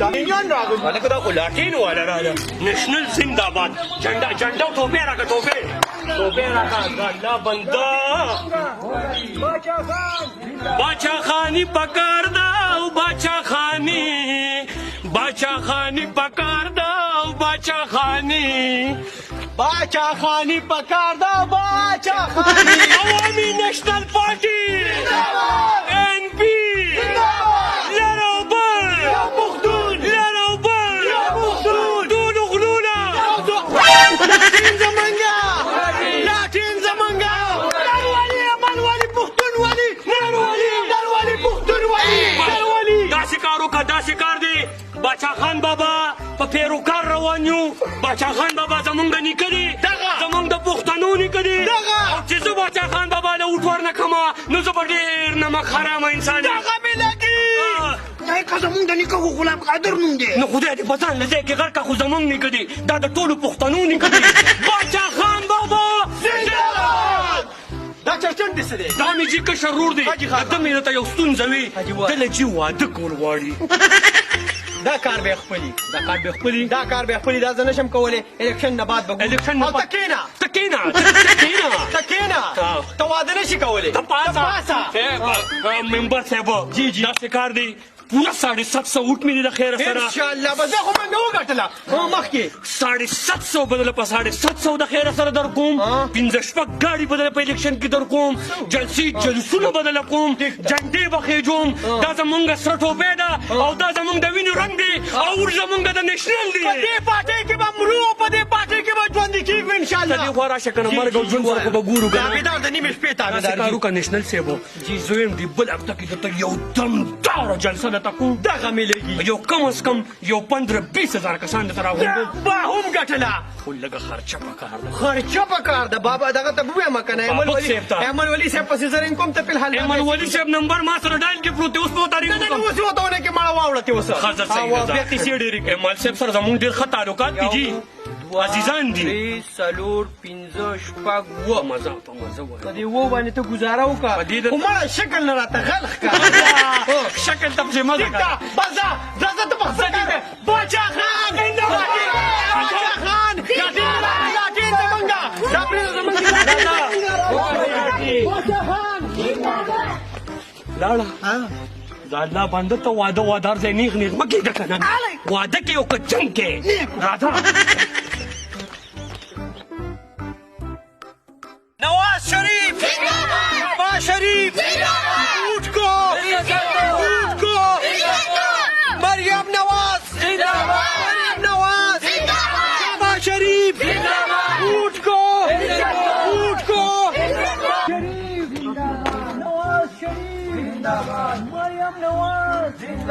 لاټینیان راغلي هلکه دا خو لاټین والا راغله نېشنل زنده‌باد جنډه او ټوپۍ راکړه ټوپۍ راکړه الله بنده باچا خاني پکار دا او باچا خاني پکار دا او باچا خاني پکار دا باچا خاني عوامي نېشنل پارټي NP داسې کار دی باچا خان بابا په پیروکار روان یو باچا خان بابا زمونږ د نیکه دی زمونږ د پښتنو نیکه دی او چې زه باچا خان بابا له اوټ ورنه کړمه نو زه به ډېر نمک حرامه انسان یم که زمونږ د نیکه خو غلام قادر نوم دی نو خدای دې په ځان له ځای کې غر که خو زمونږ نیکه دی دا د ټولو پښتنو نیکه دی باچا خان بابا دا چرچن دې څه دی دا مې جي کشر رور دی ده مې راته یو ستونزه وي ده له جي واده کول غواړي دا کار به خپلي دا زه نشم کولی الکشن نه بعد به الکشن ته کښېنه ته واده نشي کولی ته پاسه ممبر صاحب داسې کار دی پورا 750 اوټ مې دي د خیره سره انشاءالله به زه خو منډه وګټله مخکې 750 بدله په 750 د خیره سره در کوم 15 شپږ ګاډي بدله په الکشن کې در کوم جلسونه بدله کوم جنډې به خېجوم دا زمونږ سره ټوپۍ ده او دا زمونږ د وینې رنګ دی او زمونږ د نېشنل دی په دې پارټۍ کې به مرو په دې پارټۍ کې به ژوندي کېږو انشاءالله ته دې خوا راشه که نه مرګ او ژوند سره خو به ګورو تابعدار د نیمې شپې تابعدار کار وکړه نېشنل صاحب زه وایم دې بل هفته کې درته یو دمداره جلسه درته کوم دغه ملېږي یو کم از کم یو 15-20 هزار کسان درته راغونډوم با هم ګټله خو لږه خرچه پکار ده خرچه پکار ده بابا دغه ته ووایم که نه ایمل ولی صاحب پسې زه رنګ کوم ته فلحال ایمل ولی صاحب نمبر ما سره ډایل کې پروت دی اوس به ورته رنګ نه اوس یې ورته ونه کې مړه واوړه تې اوس ښه زه صحیح ده بیا کیسې ډېرې کوي ایمل صاحب سره زمونږ ډېر ښه تعلقات دي جي عزیزان دي 3 4 5 شپږ اووه مزه په مزه وایه په دې اووه باندې ته ګزاره وکړه خو مړه شکل نه راته غل ښکاره شکل ته پسې مزه ټیک ده بس ځه ته په خپل کار باچا خان لاټین زمونږه دا پرېږده زمونږ لاړه دا الله بنده ته وادار ځای نیغ مه کېږه که نه واده کې او که جنګ کې راځه نواز شریف شریف اوټ کو مریم نواز شهباز شریف اوټ کو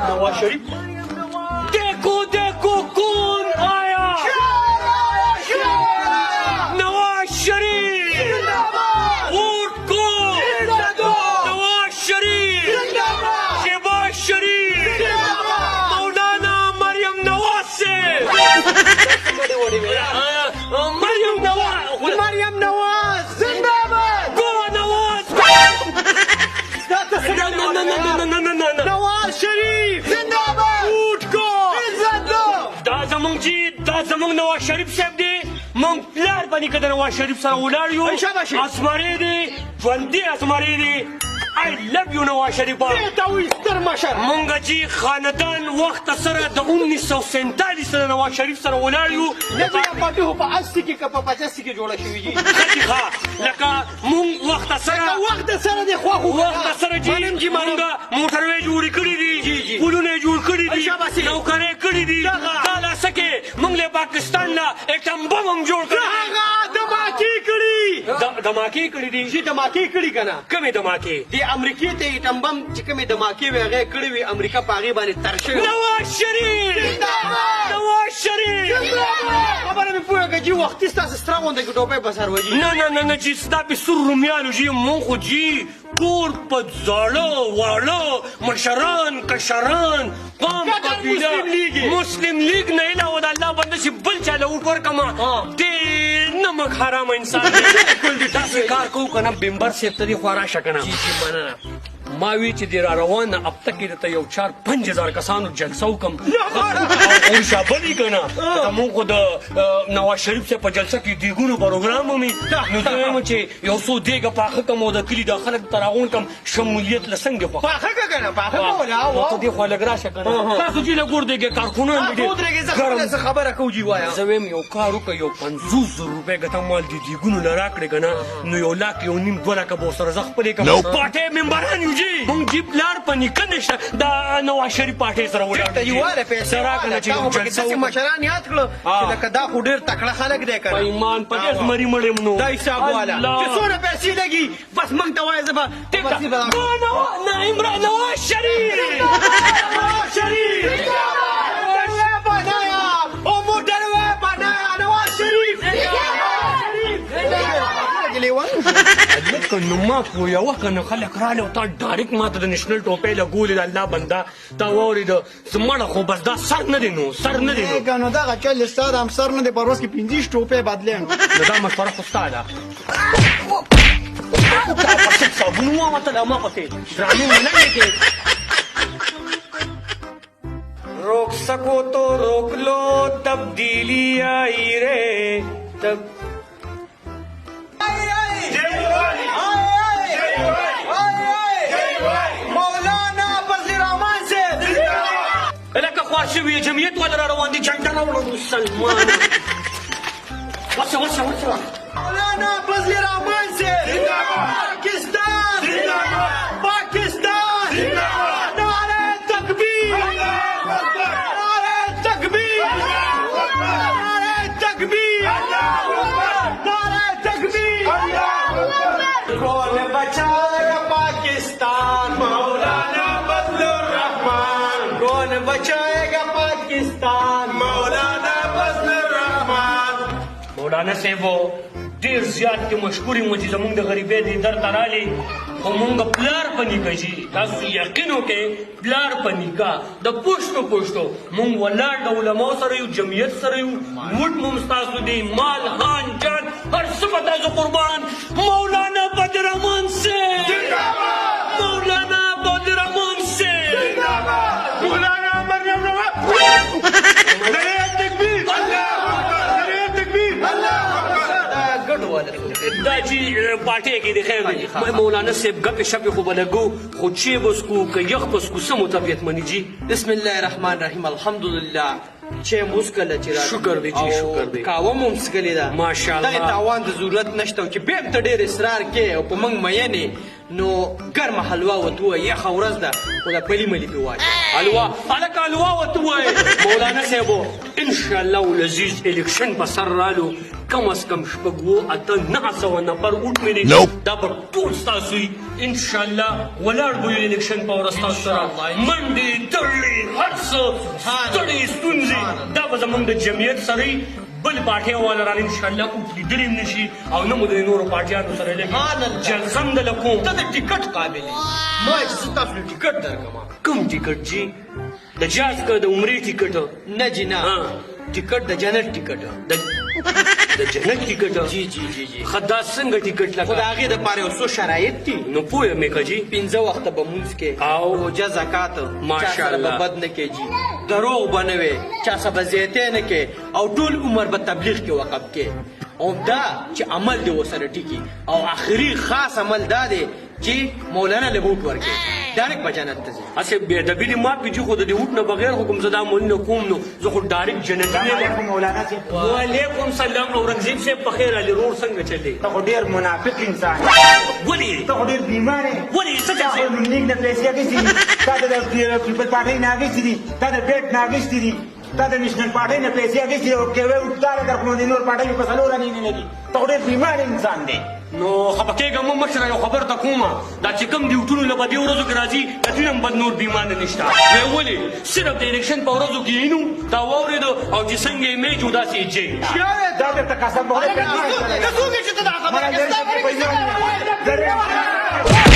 نواز شریف دیکھو کون آیا نواز شریف اوٹ کو نواز شریف شہباز شریف مولانا مریم نواز سے مریم نواز زندہ باد گو نواز نواز شریف زندہ باد اوٹ کو عزت دو دا زمونږ نواز شریف صاحب دی مونږ پلار باندې که د نواز شریف سره ولاړ یو اسمرې دی ژوندي اسمرې دی I love you نواز شریف مونږ چې خاندان وخت سره د 1947 سره نواز شریف سره ولاړ یو پارټي خو په 80 کې که په 85 کې جوړه شوې دي ښه لکه مونږ وخت سره دی خواخو وخت سره چې مونږ موټروې جوړې کړي دي پلونه یې جوړ کړي دي نوکرۍ کړي دي دا لاسه کې مونږ له پاکستان نه ایټم بم هم جوړ کړی دماکې کړي دي چې دماکې کړي که نه کومې دماکې د امریکې ته ایټم بم چې کومې دماکې وې هغې کړې وي امریکا په هغې باندې تر شوې نواز شریف خبره مې پوهېږه جي وختي ستاسې سره غونده کې ټوپۍ په سر وځي نه جي ستا پې سور رومیانو جي مونږ خو جي ټول په زاړه واړه مشران کشران قام قبیله مسلم لیگ نه علاوه د الله بنده چې بل چا له اوټ ورکړمه ډېر نمک حرامه انسان دی داسې کار کوو که نه بمبر صاحب ته دې خوا راشه که نه ما وی چې د را روانه هفته کې درته یو 4-5 کسانو جلسه وکړم او شابلي که نه زمونږ خو د نواز شریف صاحب په جلسه کې دیګونو پروګرام ومي نو زه وایم چې یو څو دیګه پاخه کړم او د کلي دا خلک ته راغونډ کړم شمولیت له څنګه خوښ پاخه که نه پاخه کوله نو ته دې خوا لږ راشه که نه تاسو چې لږ وردېږې کارخونه هم دي ودرېږې زه خبره کوو جي وایم زه وایم یو کار وکړه یو 50,000 روپۍ ګټه مال دې دیګونو له راکړې که نه نو 1,00,000 2 لکه به ورسره زه خپلې کړم پارټۍ ممبران یو جي مونږ جي پلار په نیکه نشته دا نواز شریف پارټۍ سره ولاړ ته یواله پیسې راکړه چې یو جلسه داسې مشران یاد کړو چې لکه دا خو ډېر تکړه خلک دی که په ایمان په دې زمري مړ یم نو دا حساب والا چې څونه پیسې لګي بس موږ ته وایه زه به نواز شریف نواز شریف لکه نو ما خو یوه که نه خلک راغلي او تا ډایرکټ ما ته د نیشنل ټوپۍ لګولې د الله بنده تا واورېده زمړه خو بس دا سر نه دی نو سر نه دی که نو دغه چل ستا د هم سر نه دی په ورځ کې 15 ټوپۍ بدلیم نو دا مشوره خو ستا ده صابون ووتله ما پسې ډرامې مې نه وې کې روک سکو تو روک لو تبدیلی آئی رے تب مولانا فضل الرحمن سے لکه خوار شوي جمعیت والا را روان دي جنډه راوړه مسلمان ورشه مولانا فضل الرحمن سے پاکستان پاکستان نعرہ تکبیر نعرہ تکبیر نعرہ تکبیر نعرہ تکبیر کون بچائے گا پاکستان مولانا فضل الرحمن کون بچائے گا پاکستان مولانا فضل الرحمن مولانا صاحبو ډېر زیات کې مشهورې مو چې زمونږ د غریبۍ دې در ته رالې خو مونږ پلار په نیکه جي تاسو یقین وکړئ پلار په نیکه د پوشتو مونږ ولاړ د علماو سره یو جمعیت سره یو ووټ مو هم ستاسو دی مال خان جان هر څه به تاسو قربان مولانا فضل الرحمن صاحب مولانا فضل الرحمن صاحب مولانا مریم نواز نعرہ تکبیر دا چې پارټۍ کې د خیر مولانا صاحب ګپې شپې خو به لګو خو چی بس کو که یخ بس کو څه مطابقت مني جي بسم الله الرحمن الرحیم الحمدلله چې موسکله چې را شکر دی جي شکر دی کاوه مو مسکلې ده ماشاءالله دغه تاوان د ضرورت نشته چې بیا ته ډېر اصرار کې او په موږ مینې نو ګرمه حلوا ورته ووایه یخه ورځ ده خو دا پلي ملي پرې واچوه حلوا هلکه حلوا ورته ووایې مولانا صاحبو انشاءالله ولذیذ الیکشن په سر رالو کم از کم شپږ 900 نفر ووټ مې دی دا به ټول ستاسو وي انشاءالله ولاړ به یو الیکشن په ورځ ستاسو سره منډې تړلې هر څه ستړې ستونزې دا به زموږ د جمعیت سره وي بل پارټۍ والا رانه انشاءالله اوس لیدلی هم نشي او نه مو د نورو پارټیانو سره لګي جلسه هم دله کوم ته د ټیکټ قابل یې ما چې زه تاسو له ټیکټ درکړم کوم ټیکټ جي د جاز که د عمرې ټیکټ نه جي نه ټیکټ د جنت ټیکټ د جنت ټیکټ جی جی جی جی خدا څنګه ټیکټ خو د لګا هغې دپاره یو څو شرایط دي نو پوه مې که جي 15 وخته به مونځ کې او روژه زکات ماشاءالله. چا سره به بد نه کې جي دروغ به نه وې چا سره به زیاتۍ نه کې او ټول عمر به تبلیغ کې وقف کې او دا چې عمل دی ورسره ټیکي او آخري خاص عمل دا دی چې مولانا له ووټ ورکړي ډایرکټ به جنت ته ځي هسې بېادبي دې معاف کړي جي خو د دې ووټ نه بغیر خو کوم زه دا عملونه کوم نو زه خو ډایرکټ جنتي یم مولانا صاحب وعلیکم سلام اورنګزیب صاحب په خیر علي رور څنګه چلې ته خو ډېر منافق انسان ولې ته خو ډېر بیمار یې ولې څه تا خو چل لومړنیک نه پیسې اخیستې دي تا د پیپل پارټۍ نه اخیستې دي تا د بیټ نه اخیستې دي تا د نیشنل پارټۍ نه پیسې اخیستې دي او کیوې وټاره در کړو د نور پارټیو په څلور انې نه لګي ته خو ډېر بیمار انسان دی نو خفه کېږه مه مشره یو خبر ته کومه دا چې کوم ډیوټونو له به دې ورځو کې راځي د دوی هم بد نور بیمانه نشته وی ولې صرف د الیکشن په ورځو کې یې نو تا واورېدو او چې څنګه یې میچ و داسې یې جی دا درته قسم به خدای ته څوک یې چې ته دا خبره کوي